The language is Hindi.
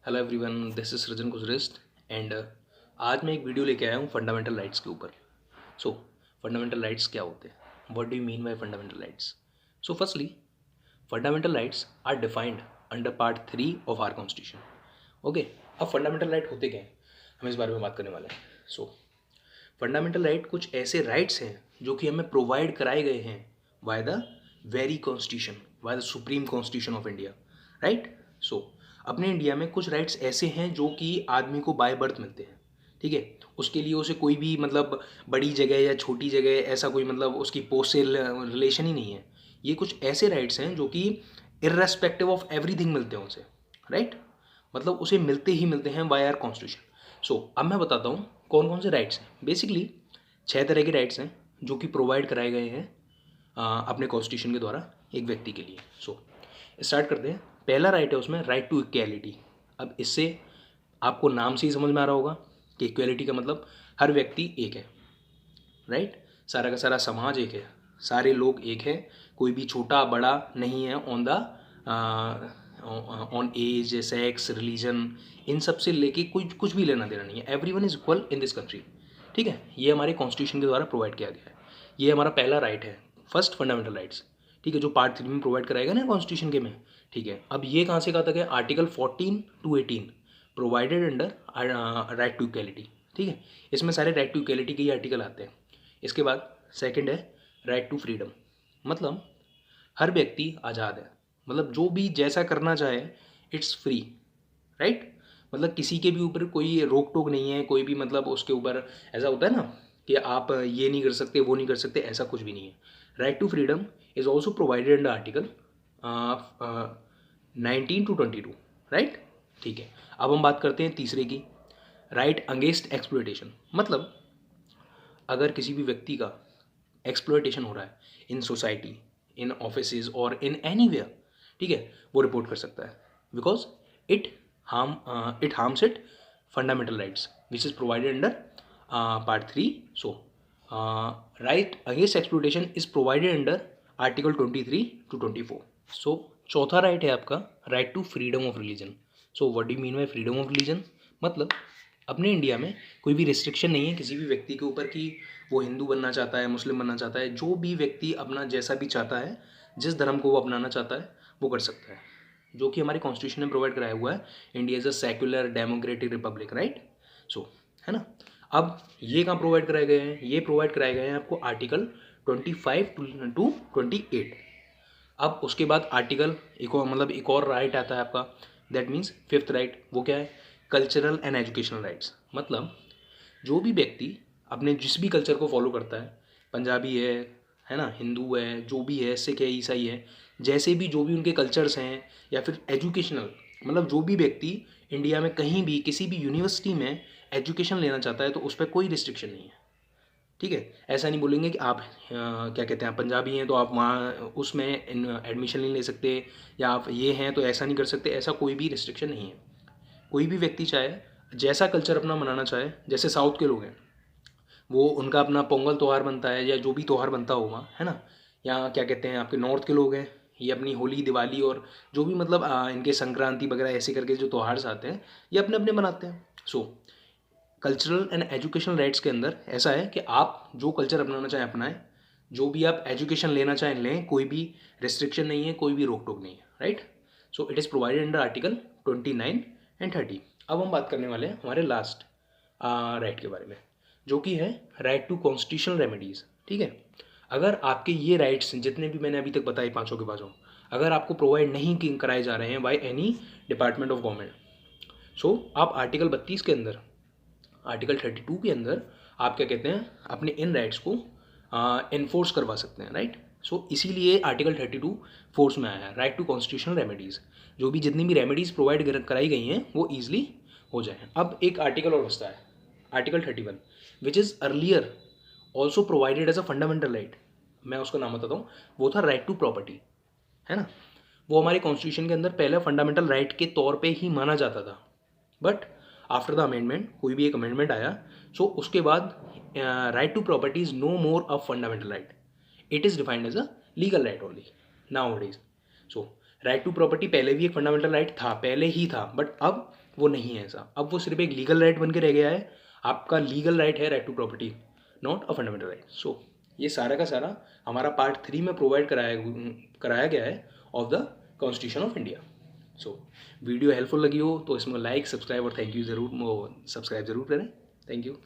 हेलो एवरीवन, दिस इज सृजन गुजरिस्ट एंड आज मैं एक वीडियो लेके आया हूँ फंडामेंटल राइट्स के ऊपर। सो फंडामेंटल राइट्स क्या होते हैं? What do you mean by fundamental rights? So firstly, fundamental rights are defined under part 3 of our constitution. Okay, अब फंडामेंटल राइट होते क्या हैं, हम इस बारे में बात करने वाले हैं। सो फंडामेंटल राइट कुछ ऐसे राइट्स हैं जो कि हमें प्रोवाइड कराए गए हैं by the very constitution, by the supreme constitution of India, right. So अपने इंडिया में कुछ राइट्स ऐसे हैं जो कि आदमी को बाय बर्थ मिलते हैं, ठीक है। उसके लिए उसे कोई भी मतलब बड़ी जगह या छोटी जगह ऐसा कोई मतलब उसकी पोस्ट से रिलेशन ही नहीं है। ये कुछ ऐसे राइट्स हैं जो कि इर्रेस्पेक्टिव ऑफ एवरीथिंग मिलते हैं उसे, राइट। मतलब उसे मिलते ही मिलते हैं बाय आवर कॉन्स्टिट्यूशन। सो अब मैं बताता हूँ कौन कौन से राइट्स हैं। बेसिकली 6 तरह के राइट्स हैं जो कि प्रोवाइड कराए गए हैं अपने कॉन्स्टिट्यूशन के द्वारा एक व्यक्ति के लिए। सो स्टार्ट करते हैं। पहला राइट है उसमें राइट टू इक्वालिटी। अब इससे आपको नाम से ही समझ में आ रहा होगा कि इक्वालिटी का मतलब हर व्यक्ति एक है, राइट। सारा का सारा समाज एक है, सारे लोग एक है, कोई भी छोटा बड़ा नहीं है ऑन एज, सेक्स, रिलीजन, इन सब से लेके कुछ कुछ भी लेना देना नहीं है। Everyone is equal in this country, ठीक है। ये हमारे कॉन्स्टिट्यूशन के द्वारा प्रोवाइड किया गया है। ये हमारा पहला राइट है, फर्स्ट फंडामेंटल राइट्स, ठीक है, जो पार्ट 3 में प्रोवाइड कराएगा ना कॉन्स्टिट्यूशन के में, ठीक है। अब ये कहाँ से कहाँ तक है? Article 14 to 18 provided under right to equality, ठीक है। इसमें सारे राइट टू इक्वालिटी के ही आर्टिकल आते हैं। इसके बाद सेकंड है राइट टू फ्रीडम। मतलब हर व्यक्ति आज़ाद है, मतलब जो भी जैसा करना चाहे इट्स फ्री, राइट। मतलब किसी के भी ऊपर कोई रोक टोक नहीं है, कोई भी मतलब उसके ऊपर ऐसा होता है ना कि आप ये नहीं कर सकते वो नहीं कर सकते, ऐसा कुछ भी नहीं है। Right to freedom is also provided under article 19 to 22, right, ठीक है। अब हम बात करते हैं तीसरे की, राइट अगेंस्ट एक्सप्लॉयटेशन। मतलब अगर किसी भी व्यक्ति का एक्सप्लॉयटेशन हो रहा है इन सोसाइटी, इन ऑफिसेज और इन एनीवेयर, ठीक है, वो रिपोर्ट कर सकता है because it harms it fundamental rights which is provided under part 3। So right against exploitation is provided under article 23 to 24। So चौथा राइट है आपका right to freedom of religion. So what do mean by freedom of religion? मतलब अपने इंडिया में कोई भी रिस्ट्रिक्शन नहीं है किसी भी व्यक्ति के ऊपर कि वो हिंदू बनना चाहता है, मुस्लिम बनना चाहता है। जो भी व्यक्ति अपना जैसा भी चाहता है, जिस धर्म को वो अपनाना चाहता है वो कर सकता है, जो कि हमारे कॉन्स्टिट्यूशन में प्रोवाइड कराया हुआ है। India is a secular democratic republic, right. So है ना। अब ये कहाँ प्रोवाइड कराए गए हैं? ये प्रोवाइड कराए गए हैं आपको आर्टिकल 25 to 28। अब उसके बाद आर्टिकल एक और मतलब एक और राइट आता है आपका, दैट मीन्स फिफ्थ राइट। वो क्या है? Cultural and educational rights. मतलब जो भी व्यक्ति अपने जिस भी कल्चर को फॉलो करता है, पंजाबी है ना, हिंदू है, जो भी है, सिख है, ईसाई है, जैसे भी जो भी उनके कल्चर्स हैं, या फिर एजुकेशनल, मतलब जो भी व्यक्ति इंडिया में कहीं भी किसी भी यूनिवर्सिटी में एजुकेशन लेना चाहता है तो उस पर कोई रिस्ट्रिक्शन नहीं है, ठीक है। ऐसा नहीं बोलेंगे कि आप क्या कहते हैं, आप पंजाबी हैं तो आप वहाँ उसमें एडमिशन नहीं ले सकते, या आप ये हैं तो ऐसा नहीं कर सकते, ऐसा कोई भी रिस्ट्रिक्शन नहीं है। कोई भी व्यक्ति चाहे जैसा कल्चर अपना मनाना चाहे, जैसे साउथ के लोग हैं वो उनका अपना पोंगल त्यौहार बनता है या जो भी त्यौहार बनता होगा, है ना। या क्या कहते हैं आपके नॉर्थ के लोग हैं, ये अपनी होली, दिवाली और जो भी मतलब इनके संक्रांति वगैरह ऐसे करके जो त्यौहार आते हैं ये अपने अपने मनाते हैं। सो कल्चरल एंड एजुकेशनल राइट्स के अंदर ऐसा है कि आप जो कल्चर अपनाना चाहें अपनाएं, जो भी आप एजुकेशन लेना चाहें लें, कोई भी रिस्ट्रिक्शन नहीं है, कोई भी रोक टोक नहीं है, right. So it is provided under article 29 and 30। अब हम बात करने वाले हैं हमारे लास्ट राइट के बारे में, जो कि है राइट टू कॉन्स्टिट्यूशनल रेमेडीज़, ठीक है। अगर आपके ये राइट्स जितने भी मैंने अभी तक बताए पाँचों के पाँचों, अगर आपको प्रोवाइड नहीं कराए जा रहे हैं by any department of government, so आप आर्टिकल 32 के अंदर, आर्टिकल 32 के अंदर आप क्या कहते हैं अपने इन राइट्स को इन्फोर्स करवा सकते हैं, राइट। सो इसीलिए आर्टिकल 32 फोर्स में आया है, राइट टू कॉन्स्टिट्यूशनल रेमेडीज़। जो भी जितनी भी रेमेडीज़ प्रोवाइड कराई गई हैं वो ईजिली हो जाए। अब एक आर्टिकल और बचता है, article 31, which is earlier also provided as a fundamental right. मैं उसका नाम बताता हूँ, वो था राइट टू प्रॉपर्टी, है ना। वो हमारे कॉन्स्टिट्यूशन के अंदर पहले फंडामेंटल राइट के तौर पे ही माना जाता था, बट आफ्टर द अमेंडमेंट, कोई भी एक अमेंडमेंट आया, सो उसके बाद right to property is no more a fundamental right, it is defined as a legal right only nowadays. So right to property पहले भी एक फंडामेंटल राइट था, पहले ही था, बट अब वो नहीं है ऐसा। अब वो सिर्फ एक लीगल राइट बन के रह गया है। आपका लीगल राइट है right to property, not a fundamental right. So ये सारा का सारा हमारा पार्ट 3 में प्रोवाइड कराया गया है of the constitution of India. So video helpful लगी हो तो इसमें लाइक, सब्सक्राइब और थैंक यू ज़रूर, सब्सक्राइब ज़रूर करें। Thank you.